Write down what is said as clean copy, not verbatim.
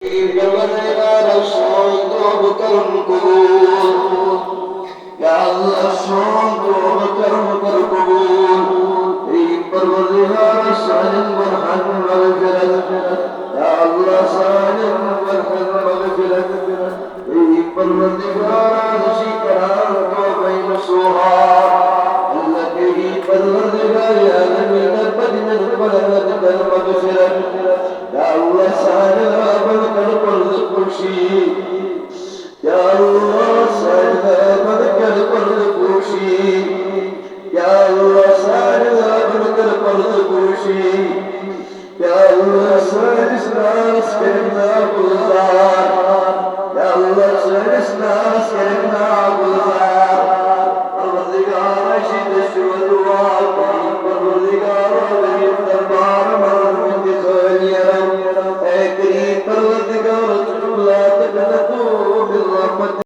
परवरदिगार शौन तौब करम कबूल या अल्लाह शौन तौब करम कर कबूल परवरदिगार सालिम वरहम मगफिरत या अल्लाह सालिम वरहम मगफिरत परवरदिगार शिकरार तौबा नसूहा अल्लाह के परवरदिगार आलमीन बदन बलगत कर मगफिरत या अल्लाह सालिम कर पर्द खुशी या अल्लाह सालिम कर पर्द खुशी या अल्लाह सालिम कर पर्द खुशी या अल्लाह सालिस करना गुजार या अल्लाह सालिस करना गुजार परवरदिगार शिद शुवा परवरदिगार मेरे दरबार में इंतखालिया ऐ करीम परवरदिगार तुला तक तू बिल रहमत